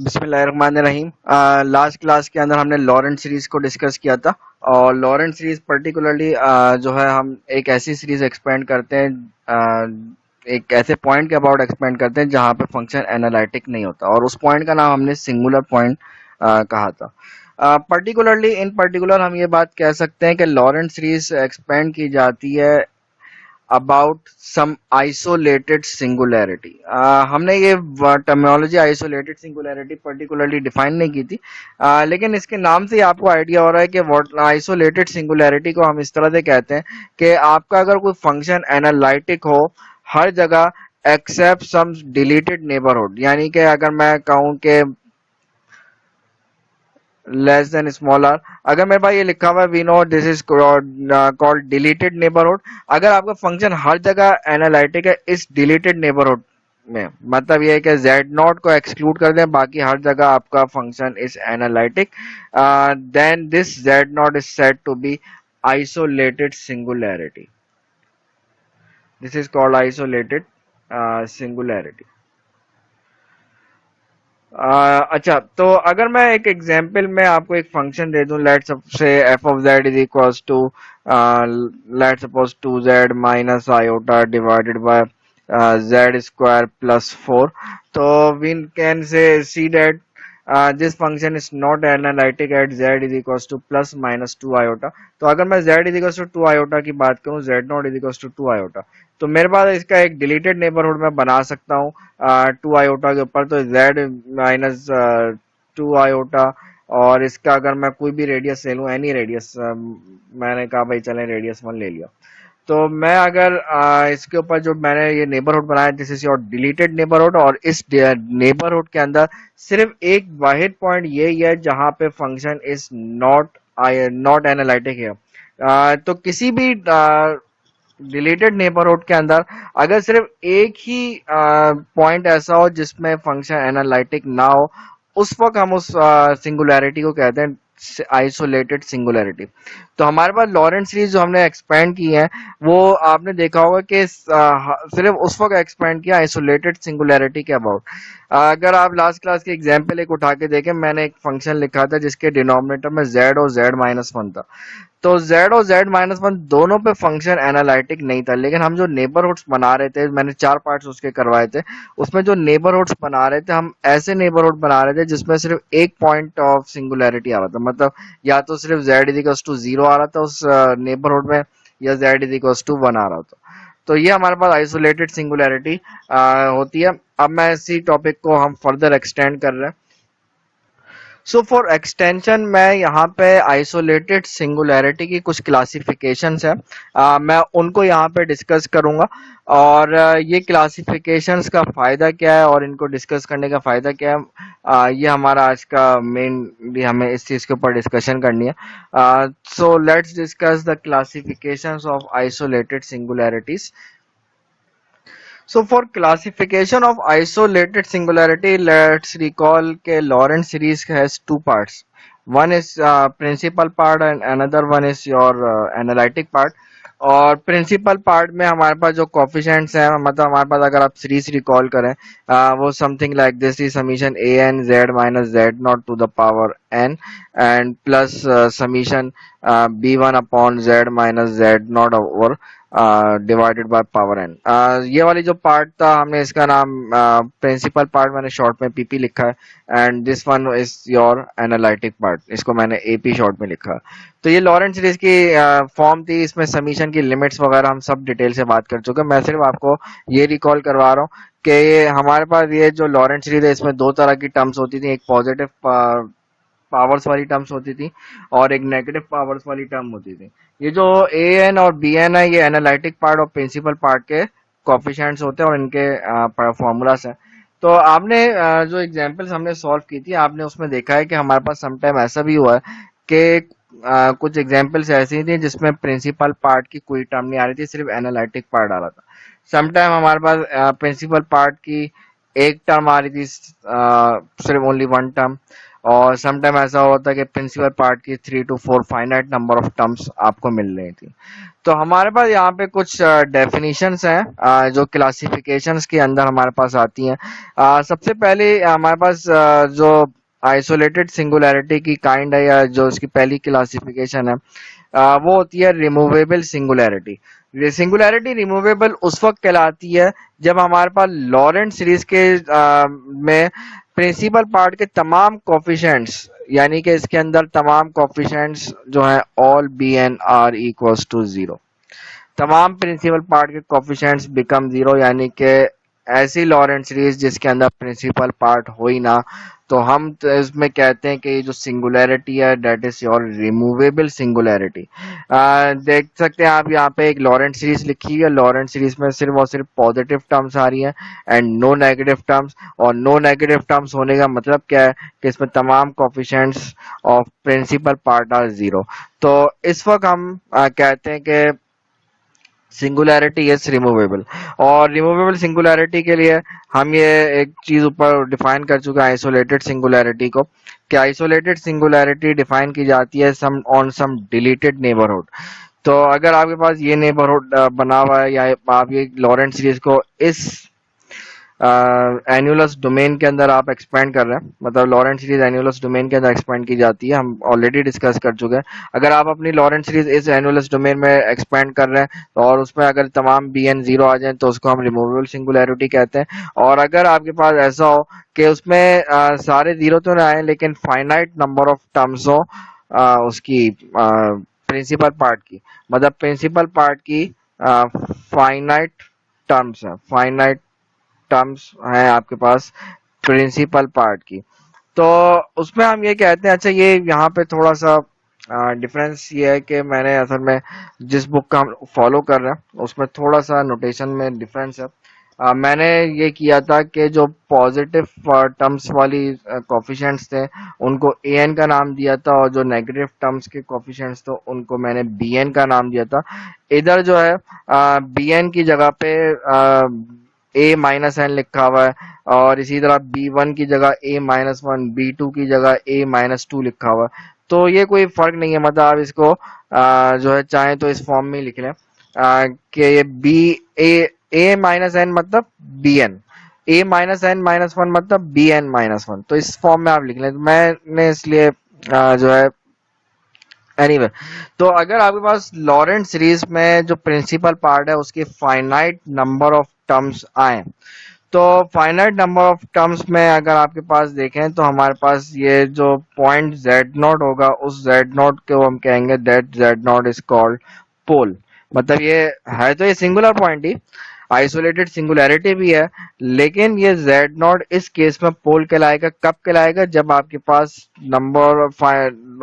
बिस्मिल्लाहिर्रहमानिर्रहीम। Last class के अंदर हमने लॉरेंट सीरीज को डिस्कस किया था और लॉरेंट सीरीज पर्टिकुलरली जो है हम एक ऐसी सीरीज एक्सपेंड करते हैं, एक ऐसे पॉइंट के अबाउट एक्सपेंड करते हैं जहां पे फंक्शन एनालिटिक नहीं होता और उस पॉइंट का नाम हमने सिंगुलर पॉइंट कहा था। पर्टिकुलरली इन पर्टिकुलर हम ये बात कह सकते हैं कि लॉरेंट सीरीज एक्सपेंड की जाती है अबाउट सम आइसोलेटेड सिंगुलैरिटी। हमने ये terminology isolated singularity particularly define नहीं की थी, लेकिन इसके नाम से ही आपको आइडिया हो रहा है कि आइसोलेटेड सिंगुलैरिटी को हम इस तरह से कहते हैं कि आपका अगर कोई फंक्शन एनालिटिक हो हर जगह एक्सेप्ट सम डिलीटेड नेबरहुड, यानी कि अगर मैं कहूं कि लेस देन स्मॉल आर, अगर मेरे पास ये लिखा हुआ है we know this is called deleted neighbourhood. अगर आपका फंक्शन हर जगह एनालिटिक है इस डिलीटेड नेबरहुड में, मतलब ये है कि z नॉट को एक्सक्लूड कर दें, बाकी हर जगह आपका function is analytic, then this z not is said to be isolated singularity. This is called isolated singularity. अच्छा, तो अगर मैं एक एग्जांपल में आपको एक फंक्शन दे दूं, let's say f of z is equals to let's suppose 2z minus iota divided by z square plus 4, तो we can say see that this function is not analytic at z is equals to plus minus 2 iota. तो अगर मैं z is equals to 2 iota की बात करूं, z not is equals to 2 iota, तो मेरे पास इसका एक डिलीटेड नेबरहुड मैं बना सकता हूँ 2 आयोटा के ऊपर, तो z माइनस 2 आयोटा, और इसका अगर मैं कोई भी रेडियस ले लूँ, एनी रेडियस, मैंने कहा भाई चलें रेडियस 1 ले लिया, तो मैं अगर इसके ऊपर जो मैंने ये नेबरहुड बनाया this is your deleted neighbourhood, और इस नेबरहुड के अंदर सिर्फ एक वाहिद पॉइंट यही है जहां पे फंक्शन इज नॉट एनालिटिक है। तो किसी भी डिलीटेड नेबरहुड के अंदर अगर सिर्फ एक ही पॉइंट ऐसा हो जिसमें फंक्शन एनालिटिक ना हो, उस वक्त हम उस सिंगुलैरिटी को कहते हैं आइसोलेटेड सिंगुलैरिटी। तो हमारे पास लॉरेंट सीरीज जो हमने एक्सपेंड की है वो आपने देखा होगा कि सिर्फ उस वक्त एक्सपेंड किया आइसोलेटेड सिंगुलैरिटी के अबाउट। अगर आप लास्ट क्लास के एग्जाम्पल एक उठा के देखें, मैंने एक फंक्शन लिखा था जिसके डिनोमिनेटर में z और z माइनस 1 था, तो z और z माइनस 1 दोनों पे फंक्शन एनालिटिक नहीं था, लेकिन हम जो नेबरहुड्स बना रहे थे, मैंने 4 पार्ट्स उसके करवाए थे, उसमें जो नेबरहुड्स बना रहे थे हम ऐसे नेबरहुड बना रहे थे जिसमें सिर्फ एक पॉइंट ऑफ सिंगुलैरिटी आ रहा था, मतलब या तो सिर्फ z इज इक्वल टू 0 आ रहा था उस नेबरहुड में, या z इज इक्वल टू 1 आ रहा था। तो ये हमारे पास आइसोलेटेड सिंगुलैरिटी होती है। अब मैं इसी टॉपिक को हम फर्दर एक्सटेंड कर रहे हैं। सो फॉर एक्सटेंशन मैं यहाँ पे आइसोलेटेड सिंगुलैरिटी की कुछ क्लासिफिकेशंस है, मैं उनको यहाँ पे डिस्कस करूंगा, और ये क्लासिफिकेशंस का फायदा क्या है और इनको डिस्कस करने का फायदा क्या है, ये हमारा आज का मेन, भी हमें इस चीज के ऊपर डिस्कशन करनी है। So let's discuss the classifications of isolated singularities. So for classification of isolated singularity, let's recall that Lorentz series has two parts. One is principal part and another one is your analytic part. और principal part में हमारे पास जो coefficients हैं, मतलब हमारे पास अगर आप series recall करें, वो something like this is summation a n z minus Z not to the power n and plus summation b one upon z minus Z not over divided by power n. ये वाली जो part था हमने इसका नाम principal part मैंने short में PP लिखा है, and this one is your analytic part, इसको मैंने एपी शॉर्ट में लिखा है। तो ये लॉरेंट सीरीज की फॉर्म थी, इसमें समीशन की लिमिट्स वगैरह हम सब डिटेल से बात कर चुके हैं, मैं सिर्फ आपको ये रिकॉल करवा रहा हूँ कि ये हमारे पास ये जो लॉरेंट सीरीज है इसमें दो तरह की टर्म्स होती थी, एक पॉजिटिव पावर्स वाली टर्म्स होती थी और एक नेगेटिव पावर्स वाली टर्म होती थी। ये जो ए एन और बी एन है ये एनालिटिक पार्ट और प्रिंसिपल पार्ट के कोफिशिएंट्स होते हैं और इनके फॉर्मूलास हैं। तो आपने जो एग्जांपल्स हमने सॉल्व की थी आपने उसमें देखा है कि हमारे पास समटाइम ऐसा भी हुआ है कि कुछ एग्जांपल्स ऐसी थी जिसमें प्रिंसिपल पार्ट की कोई टर्म नहीं आ रही थी, सिर्फ एनालिटिक पार्ट आ रहा था। समटाइम हमारे पास प्रिंसिपल पार्ट की एक टर्म आ रही थी, सिर्फ ओनली वन टर्म, और सम टाइम ऐसा होता है कि प्रिंसिपल पार्ट की 3 to 4 finite number of terms आपको मिल रही थी। तो हमारे पास यहाँ पे कुछ डेफिनेशंस हैं जो क्लासिफिकेशंस के अंदर हमारे पास आती हैं। सबसे पहले हमारे पास जो आइसोलेटेड सिंगुलैरिटी की काइंड है या जो उसकी पहली क्लासिफिकेशन है वो होती है रिमूवेबल सिंगुलैरिटी। सिंगुलैरिटी रिमूवेबल उस वक्त कहलाती है जब हमारे पास लॉरेंट सीरीज के में प्रिंसिपल पार्ट के तमाम कोफिशिएंट्स यानी कि इसके अंदर तमाम कोफिशिएंट्स जो हैं all b n are equals to zero. तमाम प्रिंसिपल पार्ट के कोफिशिएंट्स बिकम जीरो यानी कि ऐसी लॉरेंट सीरीज जिसके अंदर प्रिंसिपल पार्ट हो ही ना, तो हम तो इसमें कहते हैं कि ये जो सिंगुलैरिटी है that is your removable singularity. देख सकते हैं आप यहाँ पे एक लॉरेंट सीरीज लिखी है, लॉरेंट सीरीज में सिर्फ और सिर्फ पॉजिटिव टर्म्स आ रही हैं एंड नो नेगेटिव टर्म्स। और नो नेगेटिव टर्म्स होने का मतलब क्या है कि इसमें तमाम coefficients of principal part are zero. तो इस वक्त हम कहते हैं कि सिंगुलैरिटी इज रिमूवेबल। और रिमूवेबल सिंगुलैरिटी के लिए हम ये एक चीज ऊपर डिफाइन कर चुके हैं आइसोलेटेड सिंगुलैरिटी को, कि आइसोलेटेड सिंगुलैरिटी डिफाइन की जाती है सम ऑन सम डिलीटेड नेबरहुड। तो अगर आपके पास ये नेबरहुड बना हुआ है या आप ये लॉरेंट सीरीज को इस एनुलस डोमेन के अंदर आप एक्सपेंड कर रहे हैं, मतलब लॉरेंट सीरीज एनुलस डोमेन के अंदर एक्सपेंड की जाती है, हम ऑलरेडी डिस्कस कर चुके हैं। अगर आप अपनी लॉरेंट सीरीज इस एनुलस डोमेन में एक्सपेंड कर रहे हैं और उसमें अगर तमाम बी एन जीरो आ जाए तो उसको हम रिमूवेबल सिंगुलैरिटी कहते हैं। और अगर आपके पास ऐसा हो कि उसमें सारे जीरो तो ना आए लेकिन फाइनाइट नंबर ऑफ टर्म्स हो उसकी प्रिंसिपल पार्ट की, मतलब प्रिंसिपल पार्ट की फाइनाइट टर्म्स है, फाइनाइट टर्म्स हैं आपके पास प्रिंसिपल पार्ट की, तो उसमें हम ये कहते हैं। अच्छा, ये यहाँ पे थोड़ा सा डिफरेंस ये है कि मैंने असल में जिस बुक का हम फॉलो कर रहे हैं उसमें थोड़ा सा नोटेशन में डिफरेंस है। मैंने ये किया था कि जो पॉजिटिव टर्म्स वाली कोफिशिएंट्स थे उनको ए एन का नाम दिया था और जो नेगेटिव टर्म्स के कोफिशिएंट्स थे उनको मैंने बी एन का नाम दिया था। इधर जो है बी एन की जगह पे ए माइनस एन लिखा हुआ है और इसी तरह बी वन की जगह ए माइनस वन, बी टू की जगह ए माइनस टू लिखा हुआ है। तो ये कोई फर्क नहीं है, मतलब आप इसको जो है चाहें तो इस फॉर्म में ही लिख लें कि ये बी ए माइनस एन मतलब बी एन, ए माइनस एन माइनस वन मतलब बी एन माइनस वन, तो इस फॉर्म में आप लिख लें। तो मैंने इसलिए जो है एनीवे तो अगर आपके पास लॉरेंट सीरीज में जो प्रिंसिपल पार्ट है उसके फाइनाइट नंबर ऑफ टर्म्स आए, तो फाइनाइट नंबर ऑफ टर्म्स में अगर आपके पास देखें तो हमारे पास ये जो पॉइंट z नॉट होगा उस z नॉट को हम कहेंगे that z not is called pole. मतलब ये है तो ये सिंगुलर पॉइंट ही, आइसोलेटेड सिंगुलैरिटी भी है, लेकिन ये z नॉट इस केस में पोल कहलाएगा। कब कहलाएगा? जब आपके पास number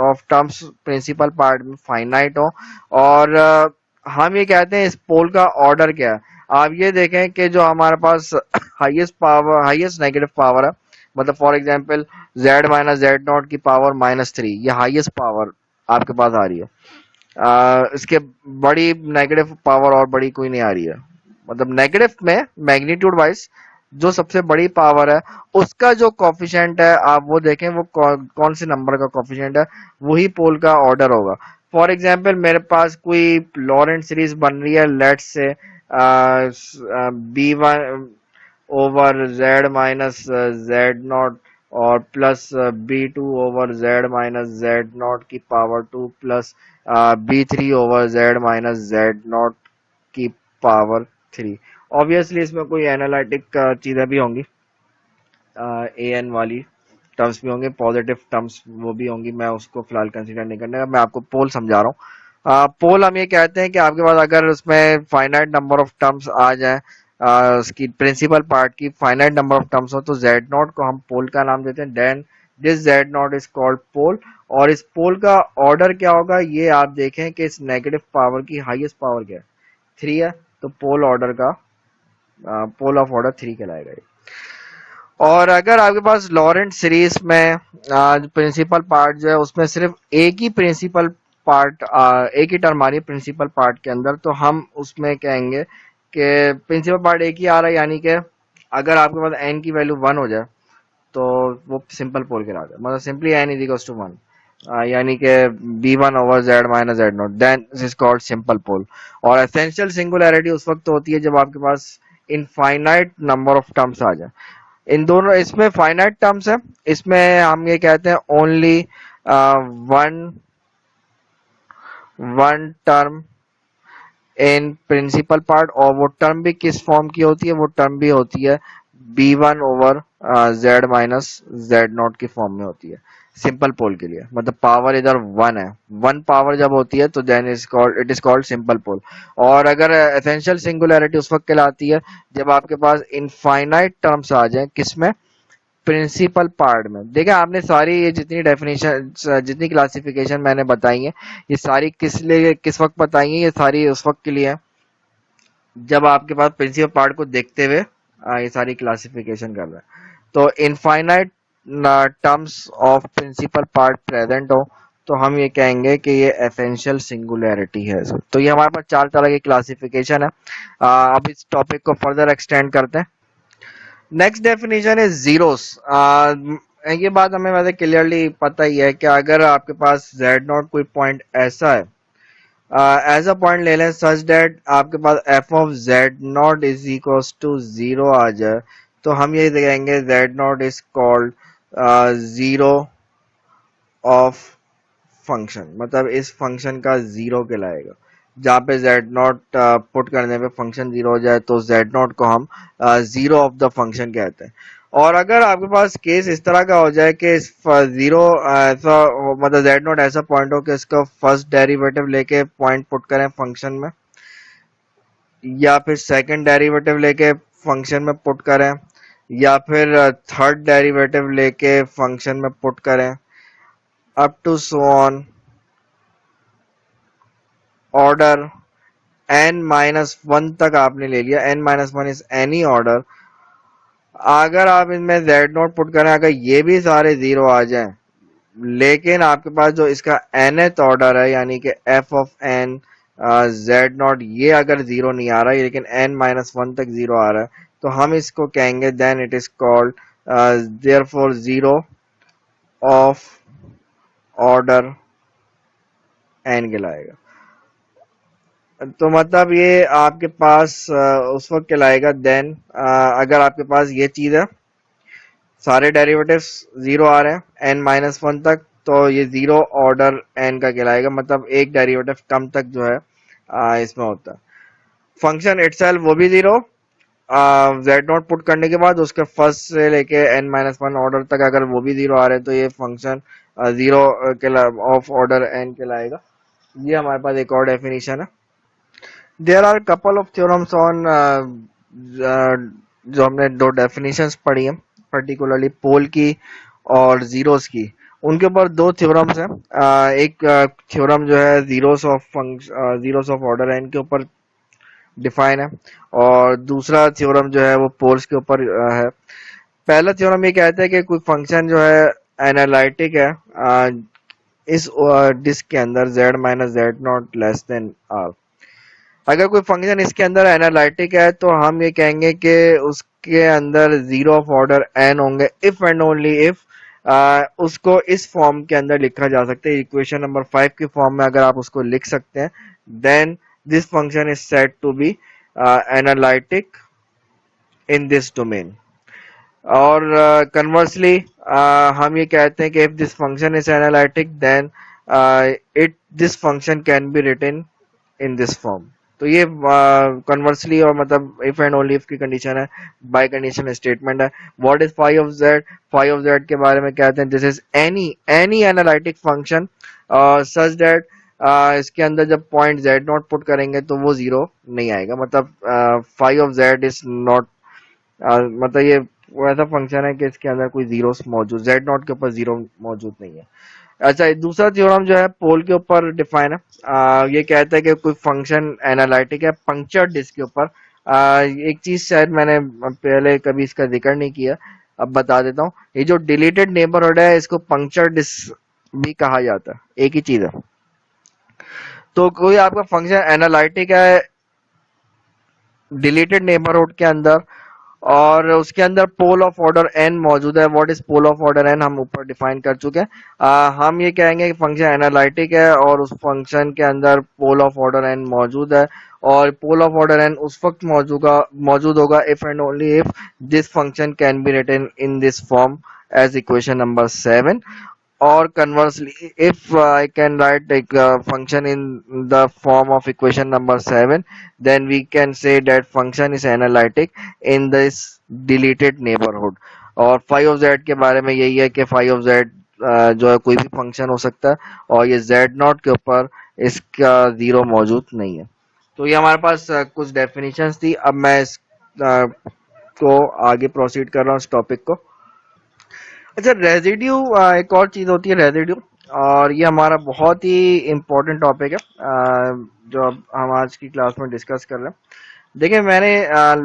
of terms principal part में फाइनाइट हो। और हम ये कहते हैं इस पोल का ऑर्डर क्या है। आप ये देखें कि जो हमारे पास highest power, highest negative power है, मतलब for example z minus Z naught की पावर -3, ये हाईएस्ट पावर आपके पास आ रही है। इसके बड़ी नेगेटिव पावर और बड़ी कोई नहीं आ रही है, मतलब नेगेटिव में मैग्नीट्यूड वाइज जो सबसे बड़ी पावर है उसका जो कॉफिशिएंट है आप वो देखें वो कौन से नंबर का कॉफिशिएंट है, वही पोल का ऑर्डर होगा। फॉर एग्जांपल मेरे पास कोई लॉरेंट सीरीज बन रही है, let's say B one over Z minus Z naught और plus B two over Z minus Z naught की power 2 plus B three over Z minus Z naught की power 3। Obviously इसमें कोई एनालिटिक चीजें भी होंगी, ए एन वाली terms भी होंगे, पॉजिटिव टर्म्स वो भी होंगी, मैं उसको फिलहाल कंसीडर नहीं करने का, मैं आपको पोल समझा रहा हूँ। पोल हम ये कहते हैं कि आपके पास अगर उसमें फाइनाइट नंबर ऑफ टर्म्स आ जाए, उसकी प्रिंसिपल पार्ट की फाइनाइट नंबर ऑफ टर्म्स हो तो जेड नॉट को हम पोल का नाम देते हैं। Then this Z not is called pole. और इस पोल का ऑर्डर क्या होगा ये आप देखें कि इस नेगेटिव पावर की हाईएस्ट पावर क्या है, 3 है, तो पोल ऑर्डर का पोल ऑफ ऑर्डर 3 कहलाएगा ये। और अगर आपके पास लॉरेंट सीरीज में प्रिंसिपल पार्ट जो है उसमें सिर्फ एक ही प्रिंसिपल पार्ट, एक ही टर्म आ रही है प्रिंसिपल पार्ट के अंदर, तो हम उसमें कहेंगे कि प्रिंसिपल पार्ट एक ही आ रहा है, यानी कि अगर आपके पास n की वैल्यू 1 हो जाए तो वो सिंपल पोल कहलाता है। मतलब simply n is equal to 1, यानी कि b1 over z minus z naught, then this is called simple pole. और एसेंशियल सिंगुलैरिटी उस वक्त होती है जब आपके पास इनफाइनाइट नंबर ऑफ टर्म्स आ जाए। इन दोनों, इसमें फाइनाइट टर्म्स है, इसमें हम ये कहते हैं only one one term in principle part, और वो टर्म भी किस फॉर्म की होती है, वो टर्म भी होती है b1 over z minus z not की फॉर्म में होती है सिंपल पोल के लिए। मतलब पावर इधर वन है, वन पावर जब होती है तो then it is called simple pole. और अगर एसेंशियल सिंगुलैरिटी उस वक्त कहलाती है जब आपके पास इनफाइनाइट टर्म्स आ जाए, किसमें, प्रिंसिपल पार्ट में। देखिए आपने सारी ये जितनी डेफिनेशन, जितनी क्लासिफिकेशन मैंने बताई है, ये सारी किस लिए, किस वक्त बताई है, ये सारी उस वक्त के लिए है जब आपके पास प्रिंसिपल पार्ट को देखते हुए ये सारी क्लासिफिकेशन कर रहे हैं। तो infinite terms of principal part present हो तो हम ये कहेंगे कि ये एसेंशियल सिंगुलैरिटी है। तो ये हमारे पास चार तरह की क्लासिफिकेशन है। अब इस टॉपिक को फर्दर एक्सटेंड करते हैं। नेक्स्ट डेफिनेशन है जीरोस। ये बात हमें वैसे क्लियरली पता ही है कि अगर आपके पास z नॉट कोई पॉइंट ऐसा है, ऐसा पॉइंट ले लें सच दैट आपके पास F of Z not is equal to zero आ जाए, तो हम ये कहेंगे Z not is called zero of function. मतलब इस फंक्शन का जीरो कहलाएगा। जहाँ पे जेड नॉट पुट करने पे फंक्शन जीरो हो जाए तो जेड नॉट को हम जीरो ऑफ द फंक्शन कहते हैं। और अगर आपके पास केस इस तरह का हो जाए कि जीरो ऐसा मतलब जेड नॉट ऐसा पॉइंट हो कि इसका फर्स्ट डेरिवेटिव लेके पॉइंट पुट करें फंक्शन में, या फिर सेकंड डेरिवेटिव लेके फंक्शन में पुट करें, या फिर थर्ड डेरिवेटिव लेके फंक्शन में पुट करें, up to so on order n minus one तक आपने ले लिया, n minus one is any order. अगर आप इनमें z नोट पुट करें, अगर ये भी सारे जीरो आ जाएं, लेकिन आपके पास जो इसका nth ऑर्डर है यानी कि f of n z not, ये अगर जीरो नहीं आ रहा है लेकिन n माइनस वन तक जीरो आ रहा है, तो हम इसको कहेंगे then it is called therefore zero of order n कहलाएगा। तो मतलब ये आपके पास उस वक्त कहलाएगा देन अगर आपके पास ये चीज है, सारे डेरिवेटिव्स जीरो आ रहे हैं n माइनस वन तक, तो ये जीरो ऑर्डर n का कहलाएगा। मतलब एक डेरिवेटिव कम तक जो है इसमें होता है। फंक्शन इटसेल्फ वो भी जीरो, जेड नॉट पुट करने के बाद उसके फर्स्ट से लेके n माइनस वन ऑर्डर तक अगर वो भी जीरो आ रहे हैं तो ये function zero of order n कहलाएगा। ये हमारे पास एक और डेफिनेशन है। There are couple of theorems on, जो हमने दो डेफिनेशंस पढ़ी हैं पर्टिकुलरली पोल की और जीरोस की, उनके ऊपर दो थ्योरम्स हैं। एक थ्योरम जो है जीरोस ऑफ ऑर्डर एन के ऊपर डिफाइन है, और दूसरा थ्योरम जो है वो पोल्स के ऊपर है। पहला थ्योरम ये कहता है कि कोई फंक्शन जो है एनालिटिक है इस डिस्क के अंदर z minus Z not less than r। अगर कोई फंक्शन इसके अंदर एनालिटिक है तो हम ये कहेंगे कि उसके अंदर जीरो ऑफ ऑर्डर n होंगे इफ एंड ओनली इफ उसको इस फॉर्म के अंदर लिखा जा सकता है, इक्वेशन नंबर 5 की फॉर्म में अगर आप उसको लिख सकते हैं, then this function is said to be analytic in this domain. और कन्वर्सली हम ये कहते हैं कि if this function is analytic then it this function can be written in this form. तो ये कन्वर्सली और मतलब इफ एंड ओनली इफ की कंडीशन है, बाय कंडीशन स्टेटमेंट है। What is phi of z? Phi of z के बारे में कहते हैं this is any analytic function such that इसके अंदर जब पॉइंट जेड नॉट पुट करेंगे तो वो जीरो नहीं आएगा। मतलब phi of z is not, मतलब ये वो ऐसा फंक्शन है कि इसके अंदर कोई जीरो मौजूद, जेड नॉट के ऊपर जीरो मौजूद नहीं है। अच्छा, दूसरा थ्योरम जो है पोल के ऊपर डिफाइन है। ये कहता है कि कोई फंक्शन एनालिटिक है पंक्चर डिस्क के ऊपर। एक चीज शायद मैंने पहले कभी इसका जिक्र नहीं किया, अब बता देता हूँ। ये जो डिलीटेड नेबरहुड है इसको पंक्चर डिस्क भी कहा जाता है, एक ही चीज है। तो कोई आपका फंक्शन एनालिटिक है डिलीटेड नेबरहुड के अंदर, और उसके अंदर पोल ऑफ ऑर्डर n मौजूद है। What is pole of order n हम ऊपर डिफाइन कर चुके हैं। हम ये कहेंगे कि फंक्शन एनालिटिक है और उस फंक्शन के अंदर पोल ऑफ ऑर्डर n मौजूद है, और पोल ऑफ ऑर्डर n उस वक्त मौजूद होगा if and only if this function can be written in this form as equation number 7, or conversely if I can write like a function in the form of equation number 7, then we can say that function is analytic in this deleted neighborhood। और phi of z के बारे में यही है कि phi of z जो है कोई भी फंक्शन हो सकता है, और ये z नॉट के ऊपर इसका जीरो मौजूद नहीं है। तो ये हमारे पास कुछ डेफिनेशंस थी। अब मैं इस को आगे प्रोसीड कर रहा हूँ इस टॉपिक को। अच्छा, रेजिड्यू एक और चीज होती है रेजिड्यू, और ये हमारा बहुत ही इम्पोर्टेंट टॉपिक है जो अब हम आज की क्लास में डिस्कस कर रहे हैं। देखिए, मैंने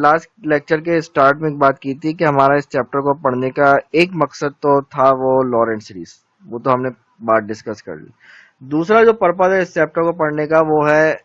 लास्ट लेक्चर के स्टार्ट में एक बात की थी कि हमारा इस चैप्टर को पढ़ने का एक मकसद तो था वो लॉरेंट सीरीज, वो तो हमने बात डिस्कस कर ली। दूसरा जो पर्पज है इस चैप्टर को पढ़ने का वो है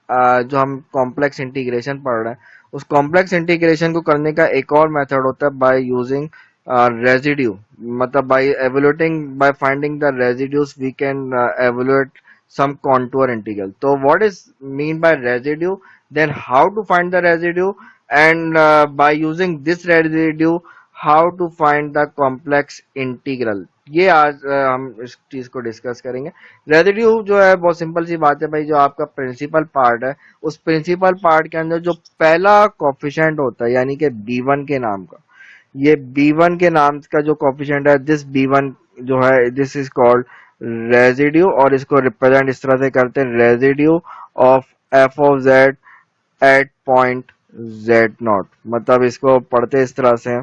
जो हम कॉम्प्लेक्स इंटीग्रेशन पढ़ रहे हैं, उस कॉम्प्लेक्स इंटीग्रेशन को करने का एक और मेथड होता है बाय यूजिंग रेजिड्यू। मतलब by evaluating, by finding the residues we can evaluate some contour integral। तो what is mean by residue, then how to find the residue, and by using this residue how to find the complex integral, ये आज हम इस चीज को discuss करेंगे। Residue जो है बहुत सिंपल सी बात है भाई, जो आपका प्रिंसिपल पार्ट है उस प्रिंसिपल पार्ट के अंदर जो पहला कोफिशिएंट होता है यानी कि b1 के नाम का, ये b1 के नाम का जो कोफिशिएंट है, दिस b1 जो है दिस इज कॉल्ड रेजिड्यू, और इसको रिप्रेजेंट इस तरह से करते हैं, residue of F of Z at point Z naught. मतलब इसको पढ़ते इस तरह से,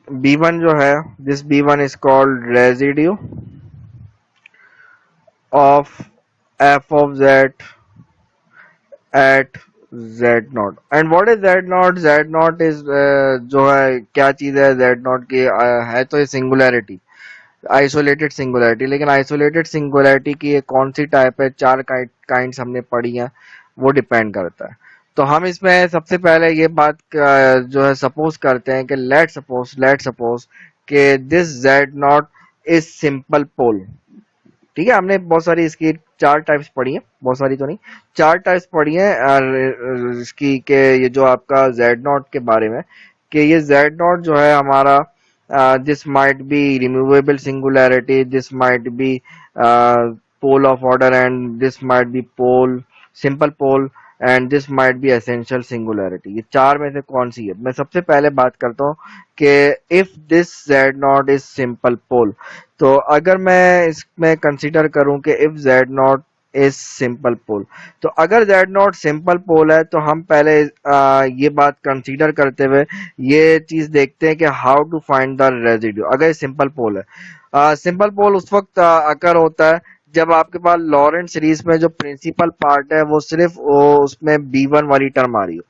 b1 जो है this b1 is called residue of F of Z at Z naught. And what is Z naught? Z not is जो है क्या चीज है जेड नॉट की, है तो ये सिंगुलैरिटी, आइसोलेटेड सिंगुलैरिटी। लेकिन आइसोलेटेड सिंगुलैरिटी की ये कौन सी टाइप है, चार काइंड्स हमने पढ़ी हैं, वो डिपेंड करता है। तो हम इसमें सबसे पहले ये बात जो है सपोज करते हैं कि लेट सपोज कि this Z not is simple pole. ठीक है, हमने बहुत सारी इसकी चार टाइप्स पढ़ी हैं, बहुत सारी तो नहीं, चार टाइप्स पढ़ी हैं इसकी, के ये जो आपका जेड नॉट के बारे में, कि ये जेड नॉट जो है हमारा this might be removable singularity, this might be pole of order, and this might be pole, simple pole, and this might be essential singularity। ये चार में से कौन सी है? मैं सबसे पहले बात करता हूँ कि if this z not is simple pole, तो अगर मैं इसमें कंसीडर करूं कि if z not is simple pole, तो अगर z नॉट सिंपल पोल है तो हम पहले ये बात कंसीडर करते हुए ये चीज देखते हैं कि how to find the residue. अगर सिंपल पोल है, सिंपल पोल उस वक्त अकर होता है जब आपके पास लॉरेंट सीरीज में जो प्रिंसिपल पार्ट है वो सिर्फ उसमें b1 वाली टर्म आ रही हो,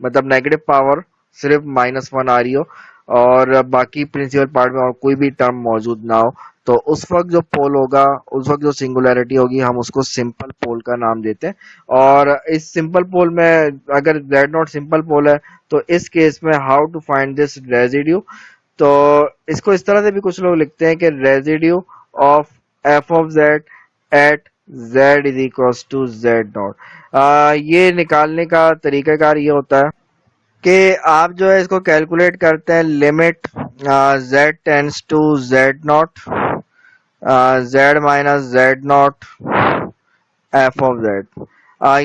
मतलब नेगेटिव पावर सिर्फ -1 आ रही हो, और बाकी प्रिंसिपल पार्ट में और कोई भी टर्म मौजूद ना हो, तो उस वक्त जो पोल होगा, उस वक्त जो सिंगुलैरिटी होगी, हम उसको सिंपल पोल का नाम देते हैं। और इस सिंपल पोल में अगर जेड नॉट सिंपल पोल है तो इस केस में how to find this residue, तो इसको इस तरह से भी कुछ लोग लिखते हैं कि residue of F of Z at Z is equal to Z naught. ये निकालने का तरीकाकार ये होता है कि आप जो है इसको कैलकुलेट करते हैं limit Z tends to Z naught, Z minus Z naught F of Z.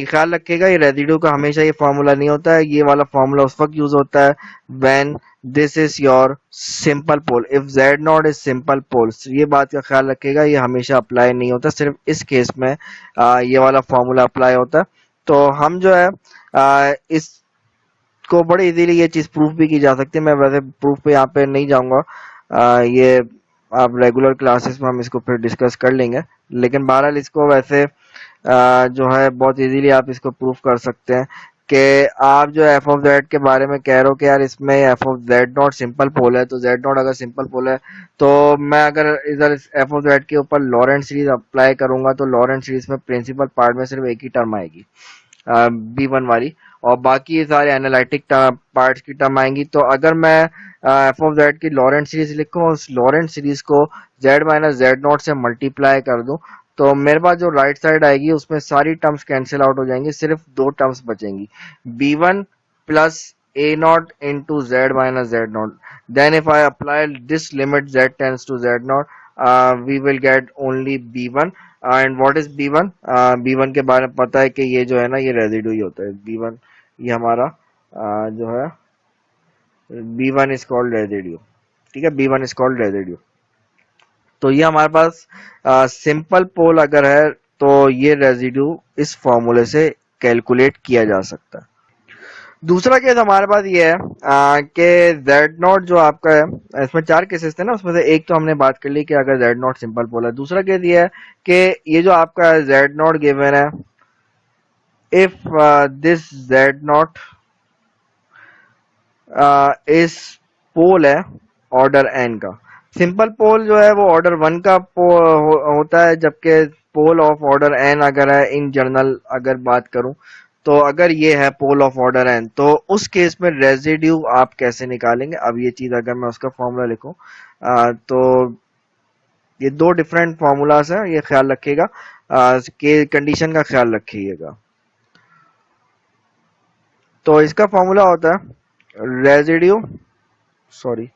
ख्याल रखिएगा ये रेजिड्यू का हमेशा ये फॉर्मूला नहीं होता है, ये वाला फॉर्मूला उस वक्त यूज होता है when this is your simple pole, if Z not is simple pole. ये बात का ख्याल रखिएगा, ये हमेशा अप्लाई नहीं होता, सिर्फ इस केस में ये वाला फॉर्मूला अप्लाई होता है। तो हम जो है इस को बड़े इजीली ये चीज प्रूफ भी की जा सकती है। मैं वैसे प्रूफ पे यहाँ पे नहीं जाऊंगा, ये आप रेगुलर क्लासेस में हम इसको फिर डिस्कस कर लेंगे, लेकिन बहरहाल इसको वैसे जो है बहुत इजीली आप इसको प्रूफ कर सकते हैं कि आप जो एफ ऑफ जेड के बारे में कह रहे हो कि यार इसमें F of Z naught simple pole है, तो जेड नॉट अगर सिंपल पोल है तो मैं अगर इधर एफ ऑफ जेड के ऊपर लॉरेंट सीरीज अप्लाई करूंगा तो लॉरेंट सीरीज में प्रिंसिपल पार्ट में सिर्फ एक ही टर्म आएगी, B1 वाली, और बाकी ये सारे एनालिटिक पार्ट्स की टर्म आएंगी। तो अगर मैं एफ ऑफ जेड की लॉरेंट सीरीज लिखूं, उस लॉरेंट सीरीज को जेड माइनस जेड नॉट से मल्टीप्लाई कर दूं, तो मेरे पास जो राइट साइड आएगी उसमें सारी टर्म्स कैंसिल आउट हो जाएंगी, सिर्फ दो टर्म्स बचेंगी, B1 plus a naught into z minus z naught. Then if I apply this limit z tends to z naught, we will get only b1. And what is b1? b1 के बारे में पता है कि ये जो है ना, ये रेजिड्यू ही होता है b1, ये हमारा जो है b1 is called रेजिड्यू। ठीक है, b1 is called रेजिड्यू। तो ये हमारे पास सिंपल पोल अगर है तो ये रेजिड्यू इस फॉर्मूले से कैलकुलेट किया जा सकता है। दूसरा केस हमारे पास ये है कि जेड नॉट जो आपका है, इसमें चार केसेस थे ना, उसमें से एक तो हमने बात कर ली कि अगर जेड नॉट सिंपल पोल है। दूसरा केस ये है कि ये जो आपका है जेड नॉट गिवन है, इफ दिस जेड नॉट इस पोल है ऑर्डर एन का। सिंपल पोल जो है वो ऑर्डर वन का होता है, जबकि पोल ऑफ ऑर्डर एन अगर है, इन जनरल अगर बात करूं, तो अगर ये है पोल ऑफ ऑर्डर एन, तो उस केस में रेजिड्यू आप कैसे निकालेंगे। अब ये चीज अगर मैं उसका फॉर्मूला लिखूं, तो ये दो डिफरेंट फॉर्मूलाज हैं, ये ख्याल रखिएगा कि कंडीशन का ख्याल रखिएगा। तो इसका फॉर्मूला होता है residue, sorry,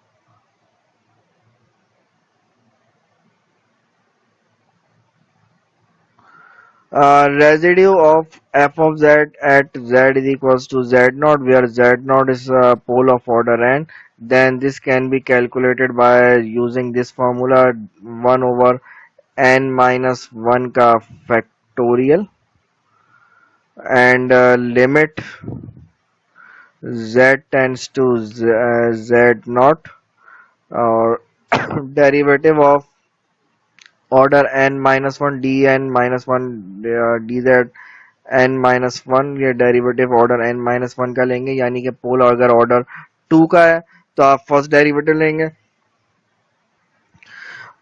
residue of f of z at z is equals to z naught, where z naught is pole of order n. Then this can be calculated by using this formula, 1 over n minus 1 का factorial, and limit z tends to z naught, or derivative of order n minus one D N minus one D Z N minus one, ये derivative order n minus one का लेंगे, यानी कि पोल अगर order to का है तो आप फर्स्ट डेरिवेटिव लेंगे,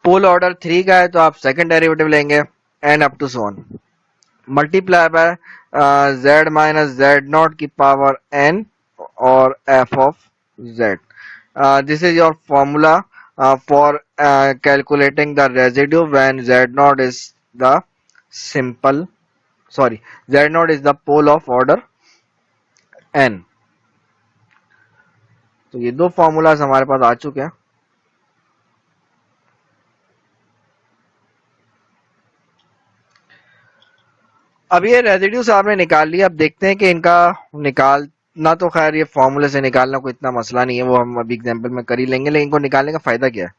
पोल ऑर्डर थ्री का है तो आप सेकंड डेरिवेटिव लेंगे, and up to so on, multiply by z minus Z naught की पावर n और f of z। This is your formula for calculating the residue when z naught is the simple, sorry, z naught is the pole of order n। तो ये दो formulas हमारे पास आ चुके हैं। अब ये रेजिड्यूज आपने निकाल लिया, अब देखते हैं कि इनका निकालना, तो खैर ये फॉर्मूले से निकालना कोई इतना मसला नहीं है, वो हम अभी एग्जांपल में कर ही लेंगे, लेकिन इनको निकालने का फायदा क्या है।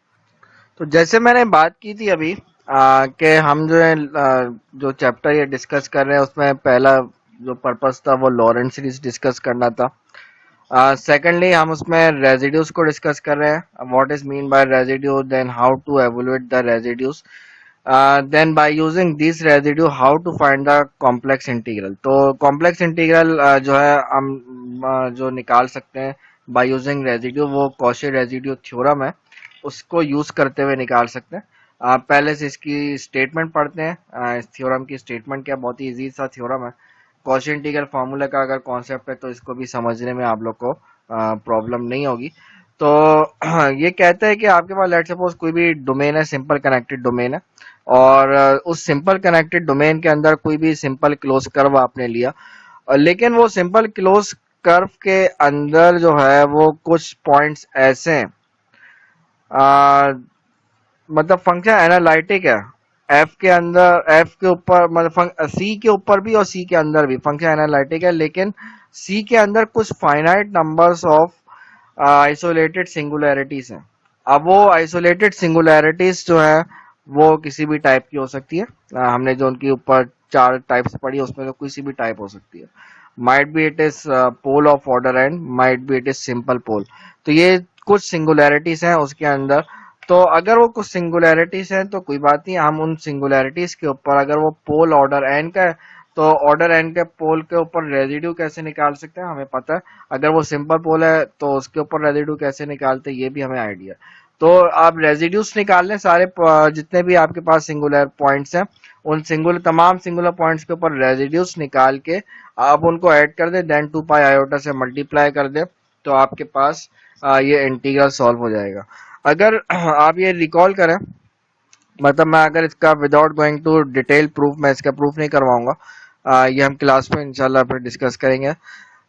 तो जैसे मैंने बात की थी अभी कि हम जो है जो चैप्टर ये डिस्कस कर रहे हैं, उसमें पहला जो पर्पस था वो लॉरेंट सीरीज डिस्कस करना था। सेकेंडली हम उसमें रेजिड्यूज को डिस्कस कर रहे हैं, what is mean by residue, then how to evaluate the residues, then by using this residue how to find the complex integral। तो complex integral जो है हम जो निकाल सकते हैं by using residue, वो कॉशी रेजिड्यू थ्योरम है, उसको यूज करते हुए निकाल सकते हैं। पहले से इसकी स्टेटमेंट पढ़ते हैं, इस थ्योरम की स्टेटमेंट क्या, बहुत ही इजी सा थ्योरम है। कॉशी इंटीग्रल फॉर्मूला का अगर कॉन्सेप्ट है तो इसको भी समझने में आप लोग को प्रॉब्लम नहीं होगी। तो ये कहते हैं कि आपके पास लेट सपोज कोई भी डोमेन है, सिंपल कनेक्टेड डोमेन है, और उस सिंपल कनेक्टेड डोमेन के अंदर कोई भी सिंपल क्लोज कर्व आपने लिया, लेकिन वो सिंपल क्लोज कर्व के अंदर जो है वो कुछ पॉइंट्स ऐसे हैं, मतलब फंक्शन एनालिटिक है, एफ के अंदर, एफ के ऊपर, मतलब सी के ऊपर भी और सी के अंदर भी फंक्शन एनालिटिक है, लेकिन सी के अंदर कुछ फाइनाइट नंबर्स ऑफ आइसोलेटेड सिंगुलैरिटीज हैं। अब वो आइसोलेटेड सिंगुलैरिटीज जो है वो किसी भी टाइप की हो सकती है, हमने जो उनके ऊपर चार टाइप्स पढ़ी उसमें तो किसी भी टाइप हो सकती है, might be it is pole of order and might be it is simple pole. तो ये कुछ सिंगुलैरिटीज हैं उसके अंदर, तो अगर वो कुछ सिंगुलैरिटीज हैं तो कोई बात नहीं, हम उन सिंगुलैरिटीज के ऊपर अगर वो पोल ऑर्डर एन का है तो ऑर्डर एन के पोल के ऊपर रेजिड्यू कैसे निकाल सकते हैं हमें पता है, अगर वो सिंपल पोल है तो उसके ऊपर रेजिड्यू कैसे निकालते हैं ये भी हमें आइडिया। तो आप रेजिड्यूस निकाल लें सारे जितने भी आपके पास सिंगुलर पॉइंट्स हैं, उन तमाम सिंगुलर पॉइंट्स के ऊपर रेजिड्यूस निकाल के आप उनको ऐड कर दें, देन 2 पाई आयोटा से मल्टीप्लाई कर दें, तो आपके पास ये इंटीग्रल सॉल्व हो जाएगा। अगर आप ये रिकॉल करें, मतलब मैं अगर इसका without going to detail proof, मैं इसका प्रूफ नहीं करवाऊंगा, ये हम क्लास में इंशाल्लाह फिर डिस्कस करेंगे,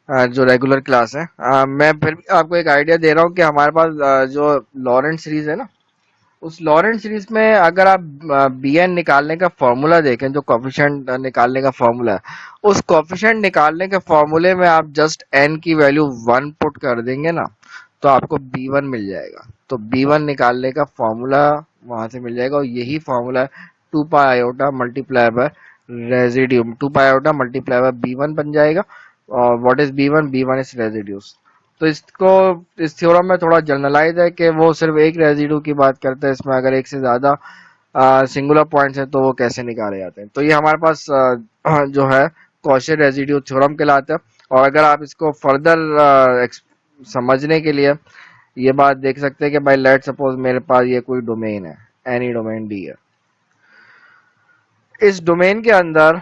जो रेगुलर क्लास है। मैं फिर भी आपको एक आइडिया दे रहा हूँ कि हमारे पास जो लॉरेंट सीरीज है ना, उस लॉरेंट सीरीज में अगर आप बी एन निकालने का फॉर्मूला देखें, जो कॉफिशिएंट निकालने का फॉर्मूला है, उस कॉफिशिएंट निकालने के फॉर्मूले में आप जस्ट एन की वैल्यू 1 पुट कर देंगे ना, तो आपको बी वन मिल जाएगा। तो बी वन निकालने का फॉर्मूला वहां से मिल जाएगा, और यही formula 2 pi iota multiply by residue, 2 pi iota multiply by B one बन जाएगा। और what is B one? B one is residues. तो इसको, इस थ्योरम में थोड़ा जनरलाइज है कि वो सिर्फ एक रेजिड्यू की बात करता है, इसमें अगर एक से ज्यादा सिंगुलर पॉइंट्स है तो वो कैसे निकाले जाते हैं। तो ये हमारे पास जो है कॉशी रेजिड्यू थ्योरम कहलाता है। और अगर आप इसको फर्दर समझने के लिए ये बात देख सकते हैं कि भाई लेट सपोज मेरे पास ये कोई डोमेन है, एनी डोमेन डी है, इस डोमेन के अंदर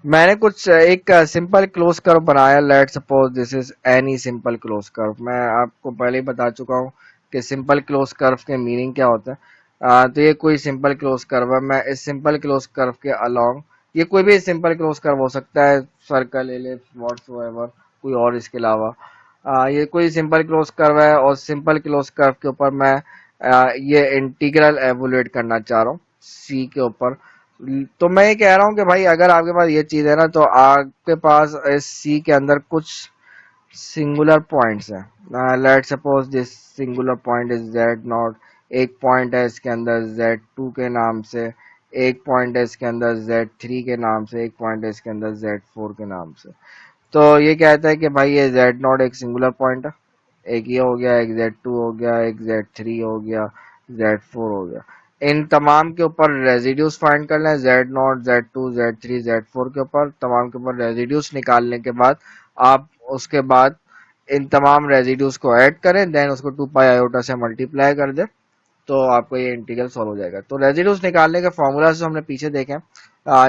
मैंने कुछ एक सिंपल क्लोज कर्व बनाया, let suppose this is any simple close curve. मैं आपको पहले ही बता चुका हूँ कि सिंपल क्लोज कर्व के मीनिंग क्या होता है। तो ये कोई सिंपल क्लोज कर्व है, मैं इस सिंपल क्लोज कर्व के अलोंग, ये कोई भी सिंपल क्लोज कर्व हो सकता है, सर्कल, एलिप्स, व्हाटसोएवर, कोई और इसके अलावा। ये कोई सिंपल क्लोज कर्व है, और सिंपल क्लोज कर्व के ऊपर मैं ये इंटीग्रल एवोल्यूट करना चाह रहा हूँ सी के ऊपर। तो मैं ये कह रहा हूँ कि भाई अगर आपके पास ये चीज है ना, तो आपके पास इस सी के अंदर कुछ सिंगुलर पॉइंट्स हैं। Let suppose this singular point is Z not, एक पॉइंट है इसके अंदर जेड टू के नाम से, एक पॉइंट है इसके अंदर जेड थ्री के नाम से, एक पॉइंट है इसके अंदर जेड फोर के नाम से। तो ये कहता है कि भाई ये जेड नॉट एक सिंगुलर पॉइंट है, एक ये हो गया, एक जेड टू हो गया, एक जेड थ्री हो गया, जेड फोर हो गया। इन तमाम के ऊपर रेजिड्यूस फाइंड कर लें, Z naught, Z two, Z three, Z four के ऊपर, तमाम के ऊपर रेजिड्यूस निकालने के बाद आप उसके बाद इन तमाम रेजिड्यूस को ऐड करें, देन उसको 2 पाई आयोटा से मल्टीप्लाई कर दें, तो आपको ये इंटीग्रल सॉल्व हो जाएगा। तो रेजिड्यूस निकालने के फॉर्मूला जो हमने पीछे देखे हैं,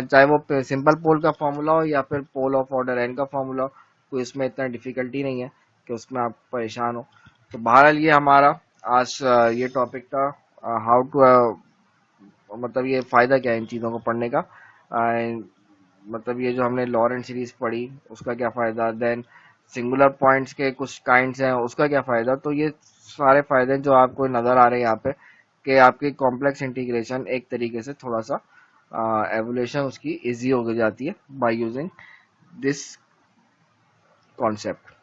चाहे वो सिंपल पोल का फॉर्मूला हो या फिर पोल ऑफ ऑर्डर एन का फॉर्मूला हो, कोई इसमें इतना डिफिकल्टी नहीं है कि उसमें आप परेशान हो। तो बहरहाल ये हमारा आज ये टॉपिक था, हाउ टू, मतलब ये फायदा क्या है इन चीज़ों को पढ़ने का। मतलब ये जो हमने लॉरेंट सीरीज पढ़ी उसका क्या फायदा, देन सिंगुलर पॉइंट्स के कुछ काइंड्स हैं उसका क्या फायदा। तो ये सारे फायदे जो आपको नजर आ रहे हैं यहाँ पे, कि आपकी कॉम्प्लेक्स इंटीग्रेशन एक तरीके से थोड़ा सा एवोल्यूशन उसकी इजी हो जाती है बाय यूजिंग दिस कॉन्सेप्ट।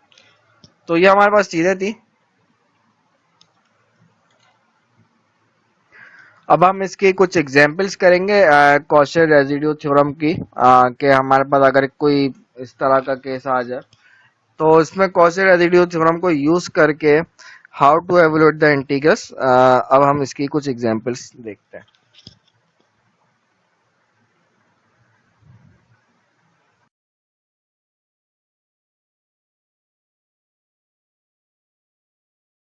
तो ये हमारे पास चीजें थी। अब हम इसकी कुछ एग्जांपल्स करेंगे कॉशी रेजिड्यू थ्योरम की, कि हमारे पास अगर कोई इस तरह का केस आ जाए, तो इसमें कॉशी रेजिड्यू थ्योरम को यूज करके how to evaluate the integrals. अब हम इसकी कुछ एग्जांपल्स देखते हैं।